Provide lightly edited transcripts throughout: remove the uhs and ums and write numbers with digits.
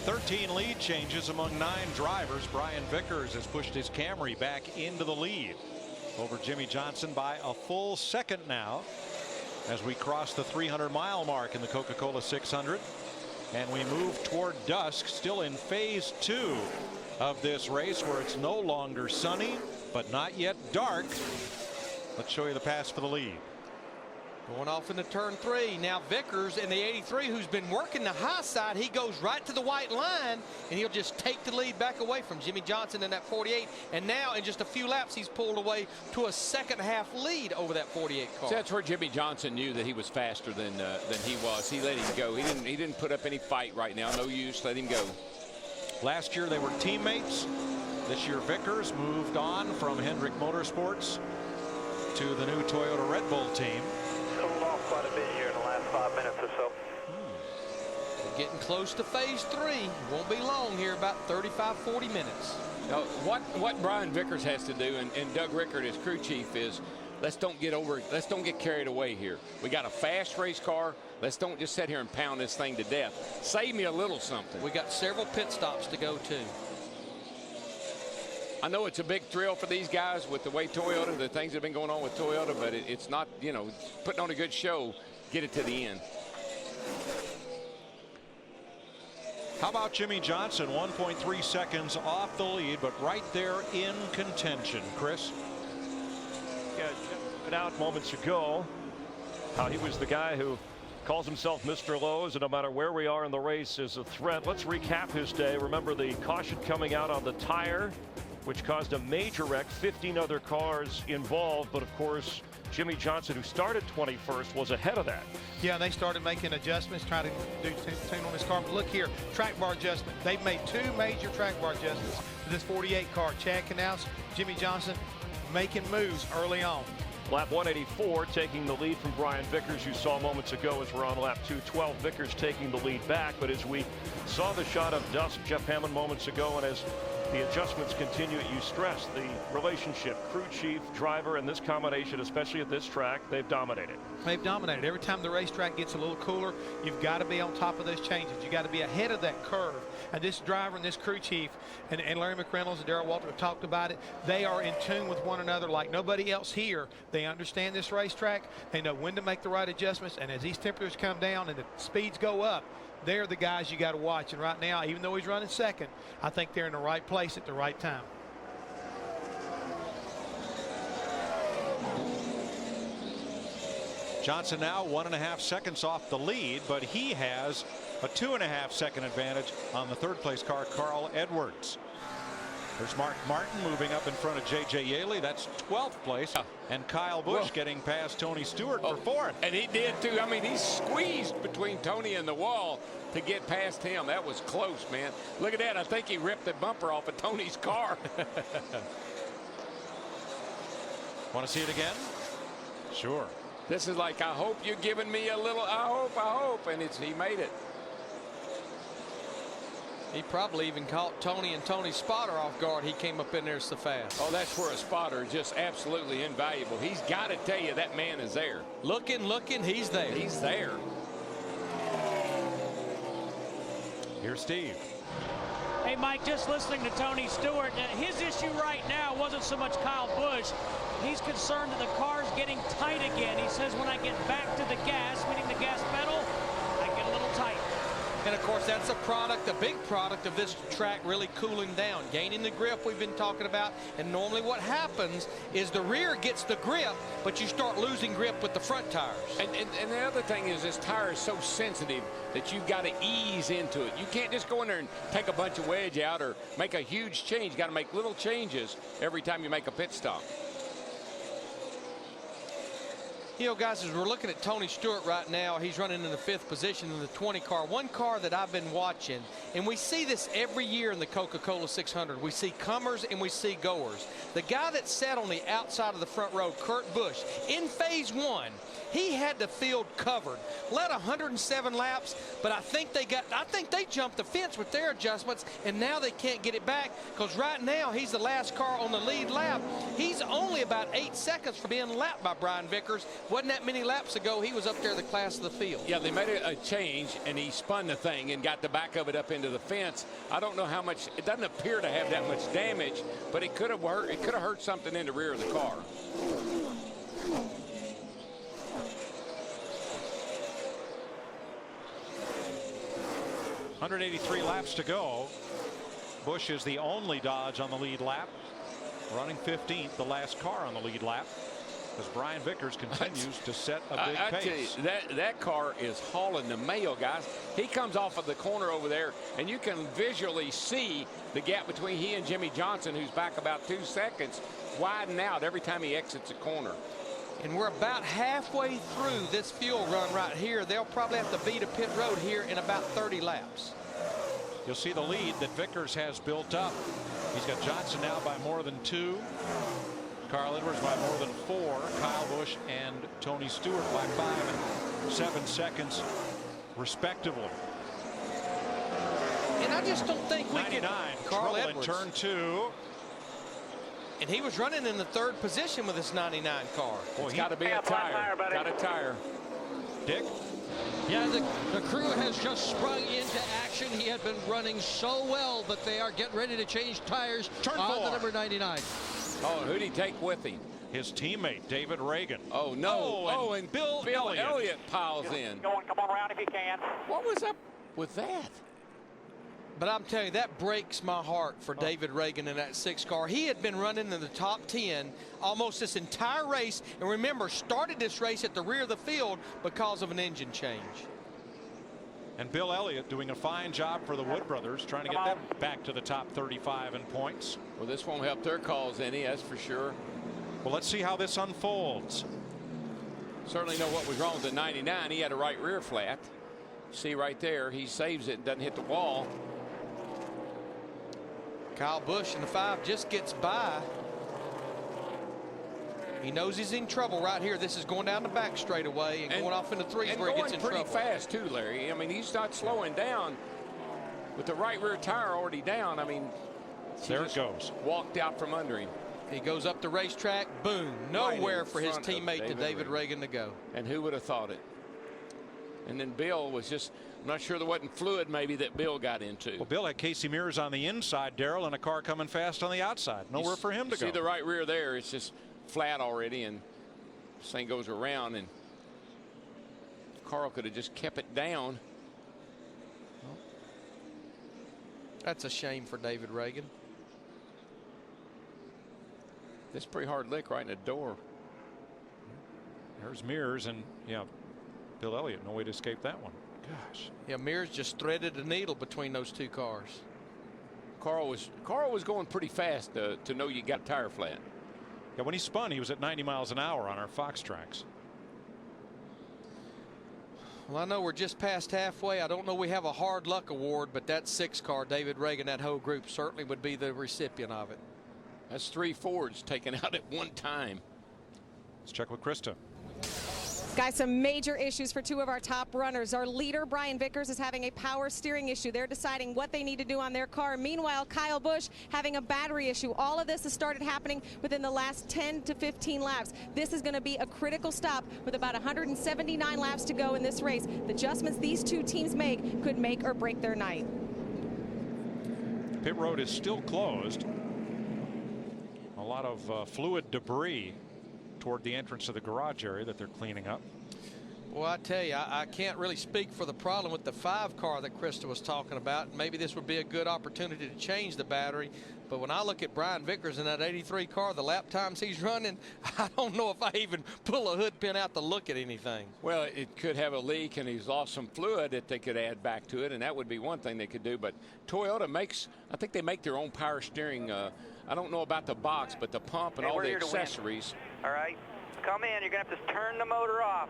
13 lead changes among 9 drivers. Brian Vickers has pushed his Camry back into the lead over Jimmy Johnson by a full second now as we cross the 300-mile mark in the Coca-Cola 600, and we move toward dusk, still in phase 2 of this race where it's no longer sunny but not yet dark. Let's show you the pass for the lead. Going off into turn 3 now. Vickers in the 83, who's been working the high side, he goes right to the white line and he'll just take the lead back away from Jimmy Johnson in that 48. And now in just a few laps he's pulled away to a second half lead over that 48 car. So that's where Jimmy Johnson knew that he was faster than he was. He let him go. He didn't put up any fight right now. No use. Let him go. Last year they were teammates. This year Vickers moved on from Hendrick Motorsports to the new Toyota Red Bull team. Cooled off quite a bit here in the last 5 minutes or so. We're getting close to phase 3. Won't be long here, about 35-40 minutes. Now, what Brian Vickers has to do, and Doug Rickard as crew chief, is let's don't get carried away here. We got a fast race car. Let's don't just sit here and pound this thing to death. Save me a little something. We got several pit stops to go to. I know it's a big thrill for these guys with the way Toyota, the things that have been going on with Toyota, but it's not, you know, putting on a good show, get it to the end. How about Jimmy Johnson? 1.3 seconds off the lead, but right there in contention. Chris? Yeah, it out moments ago how he was the guy who calls himself Mr. Lowe's, and no matter where we are in the race is a threat. Let's recap his day. Remember the caution coming out on the tire, which caused a major wreck, 15 other cars involved, but of course Jimmy Johnson, who started 21st, was ahead of that. Yeah, they started making adjustments, trying to do tune on this car. But look here, track bar adjustment. They've made 2 major track bar adjustments to this 48 car. Chad Knaus, Jimmy Johnson making moves early on. Lap 184 taking the lead from Brian Vickers. You saw moments ago as we're on lap 212, Vickers taking the lead back. But as we saw the shot of dusk, Jeff Hammond moments ago, and as the adjustments continue, you stress the relationship, crew chief, driver, and this combination, especially at this track, they've dominated. They've dominated. Every time the racetrack gets a little cooler, you've got to be on top of those changes. You got to be ahead of that curve. And this driver and this crew chief and Larry McReynolds and Darrell Walter have talked about it. They are in tune with one another like nobody else here. They understand this racetrack. They know when to make the right adjustments. And as these temperatures come down and the speeds go up, they're the guys you got to watch. And right now, even though he's running second, I think they're in the right place at the right time. Johnson now 1.5 seconds off the lead, but he has a 2.5 second advantage on the 3rd place car, Carl Edwards. There's Mark Martin moving up in front of J.J. Yaley. That's 12th place. And Kyle Busch getting past Tony Stewart for 4th. And he did too. I mean, he squeezed between Tony and the wall to get past him. That was close, man. Look at that. I think he ripped the bumper off of Tony's car. Want to see it again? Sure. This is like, I hope you're giving me a little, I hope. And he made it. He probably even caught Tony and Tony's spotter off guard. He came up in there so fast. Oh, that's where a spotter is just absolutely invaluable. He's got to tell you that man is there. Looking, he's there. He's there. Here's Steve. Hey, Mike, just listening to Tony Stewart, his issue right now wasn't so much Kyle Busch. He's concerned that the car's getting tight again. He says, when I get back to the gas, meaning the gas pedal, I get a little tight. And of course, that's a big product of this track really cooling down, gaining the grip we've been talking about. And normally what happens is the rear gets the grip, but you start losing grip with the front tires. And the other thing is this tire is so sensitive that you've got to ease into it. You can't just go in there and take a bunch of wedge out or make a huge change. You got to make little changes every time you make a pit stop. You know, guys, as we're looking at Tony Stewart right now, he's running in the 5th position in the 20 car. One car that I've been watching, and we see this every year in the Coca-Cola 600. We see comers and we see goers. The guy that sat on the outside of the front row, Kurt Busch, in phase 1, he had the field covered. Led 107 laps, but I think they jumped the fence with their adjustments, and now they can't get it back because right now he's the last car on the lead lap. He's only about 8 seconds from being lapped by Brian Vickers. wasn't that many laps ago he was up there the class of the field. Yeah, they made a change, and he spun the thing and got the back of it up into the fence. I don't know how much. It doesn't appear to have that much damage, but it could have hurt. It could have hurt something in the rear of the car. .183 laps to go. Busch is the only Dodge on the lead lap, running 15th, the last car on the lead lap, as Brian Vickers continues to set a big pace. Tell you, that car is hauling the mail, guys. He comes off of the corner over there, and you can visually see the gap between he and Jimmy Johnson, who's back about 2 seconds, widen out every time he exits a corner. And we're about halfway through this fuel run right here. They'll probably have to beat a pit road here in about 30 laps. You'll see the lead that Vickers has built up. He's got Johnson now by more than 2. Carl Edwards by more than 4. Kyle Busch and Tony Stewart by 5 and 7 seconds respectively. And I just don't think we 99, can. Carl trouble in Edwards. turn 2. And he was running in the 3rd position with this 99 car. It's got to be a tire. Got a tire. Dick? Yeah, the crew has just sprung into action. He had been running so well, but they are getting ready to change tires Turn on 4. the number 99. Oh, who'd he take with him? His teammate, David Ragan. Oh, no. Oh, and Bill Elliott piles in. Come on around if you can. What was up with that? But I'm telling you, that breaks my heart for David Ragan in that 6 car. He had been running in the top 10 almost this entire race. And remember, started this race at the rear of the field because of an engine change. And Bill Elliott doing a fine job for the Wood brothers, trying to get them back to the top 35 in points. Well, this won't help their cause any, that's for sure. Well, let's see how this unfolds. Certainly know what was wrong with the 99. He had a right rear flat. See right there, he saves it, doesn't hit the wall. Kyle Busch in the 5 just gets by. He knows he's in trouble right here. This is going down the back straightaway and going off into 3s where he gets in trouble. And going pretty fast too, Larry. I mean, he's not slowing down with the right rear tire already down. I mean, there it goes. Walked out from under him. He goes up the racetrack. Boom. Nowhere for his teammate, David Ragan, to go. And who would have thought it? And then Bill was just, I'm not sure there wasn't fluid maybe that Bill got into. Well, Bill had Casey Mears on the inside, Darrell, and a car coming fast on the outside. Nowhere for him to go. See the right rear there, it's just flat already, and this thing goes around, and Carl could have just kept it down. That's a shame for David Ragan. That's a pretty hard lick right in the door. There's Mears, and yeah, Bill Elliott, no way to escape that one. Gosh. Yeah, Mears just threaded a needle between those 2 cars. Carl was going pretty fast to know you got a tire flat. Yeah, when he spun, he was at 90 miles an hour on our Fox tracks. Well, I know we're just past halfway. I don't know we have a hard luck award, but that 6 car, David Ragan, that whole group certainly would be the recipient of it. That's 3 Fords taken out at one time. Let's check with Krista. Guys, some major issues for 2 of our top runners. Our leader, Brian Vickers, is having a power steering issue. They're deciding what they need to do on their car. Meanwhile, Kyle Busch having a battery issue. All of this has started happening within the last 10 to 15 laps. This is going to be a critical stop with about 179 laps to go in this race. The adjustments these 2 teams make could make or break their night. Pit road is still closed. A lot of fluid debris toward the entrance of the garage area that they're cleaning up. Well, I tell you, I can't really speak for the problem with the 5 car that Krista was talking about. Maybe this would be a good opportunity to change the battery. But when I look at Brian Vickers in that 83 car, the lap times he's running, I don't know if I even pull a hood pin out to look at anything. Well, it could have a leak, and he's lost some fluid that they could add back to it, and that would be one thing they could do. But Toyota makes, I think they make their own power steering. I don't know about the box, but the pump and all the accessories. All right, come in. You're going to have to turn the motor off.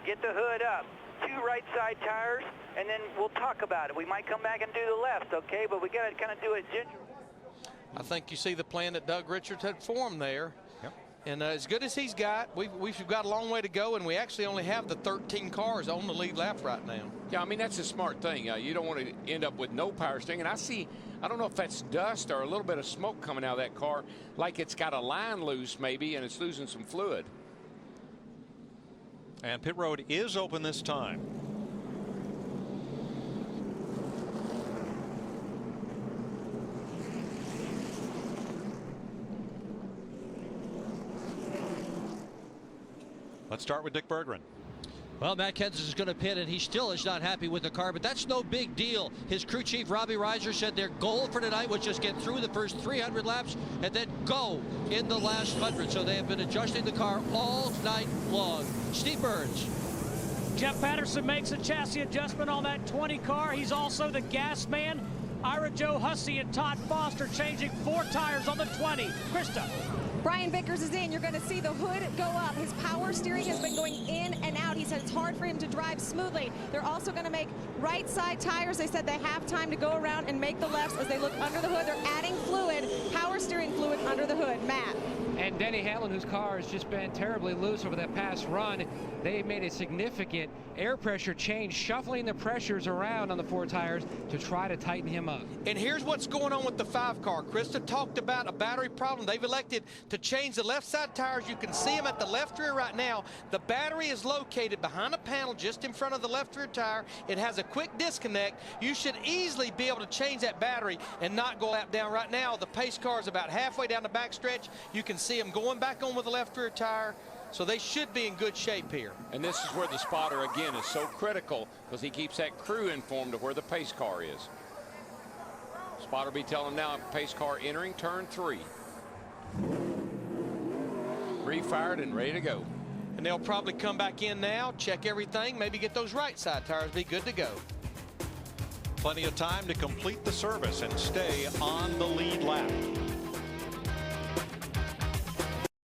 Get the hood up. 2 right side tires, and then we'll talk about it. We might come back and do the left, okay? But we got to kind of do it gingerly. I think you see the plan that Doug Richards had formed there. Yep. And as good as he's got, we've got a long way to go, and we actually only have the 13 cars on the lead lap right now. Yeah, I mean, that's a smart thing. You don't want to end up with no power steering. And I don't know if that's dust or a little bit of smoke coming out of that car, like it's got a line loose maybe, and it's losing some fluid. And pit road is open this time. Let's start with Dick Berggren. Well, Matt Kenseth is going to pit, and he still is not happy with the car, but that's no big deal. His crew chief, Robbie Reiser, said their goal for tonight was just get through the first 300 laps and then go in the last 100. So they have been adjusting the car all night long. Steve Burns. Jeff Patterson makes a chassis adjustment on that 20 car. He's also the gas man. Ira Joe Hussey and Todd Foster changing 4 tires on the 20. Krista. Brian Vickers is in. You're going to see the hood go up. His power steering has been going in and out. He said it's hard for him to drive smoothly. They're also going to make right side tires. They said they have time to go around and make the lefts as they look under the hood. They're adding fluid, power steering fluid under the hood. Matt. And Denny Hamlin, whose car has just been terribly loose over that past run, they made a significant air pressure change, shuffling the pressures around on the 4 tires to try to tighten him up. And here's what's going on with the 5 car. Krista talked about a battery problem. They've elected to change the left side tires. You can see them at the left rear right now. The battery is located behind a panel just in front of the left rear tire. It has a quick disconnect. You should easily be able to change that battery and not go lap down. Right now, the pace car is about halfway down the back stretch. You can see them going back on with the left rear tire. So they should be in good shape here. And this is where the spotter, again, is so critical because he keeps that crew informed of where the pace car is. Spotter will be telling now, pace car entering turn 3. Refired and ready to go. And they'll probably come back in now, check everything, maybe get those right side tires, be good to go. Plenty of time to complete the service and stay on the lead lap.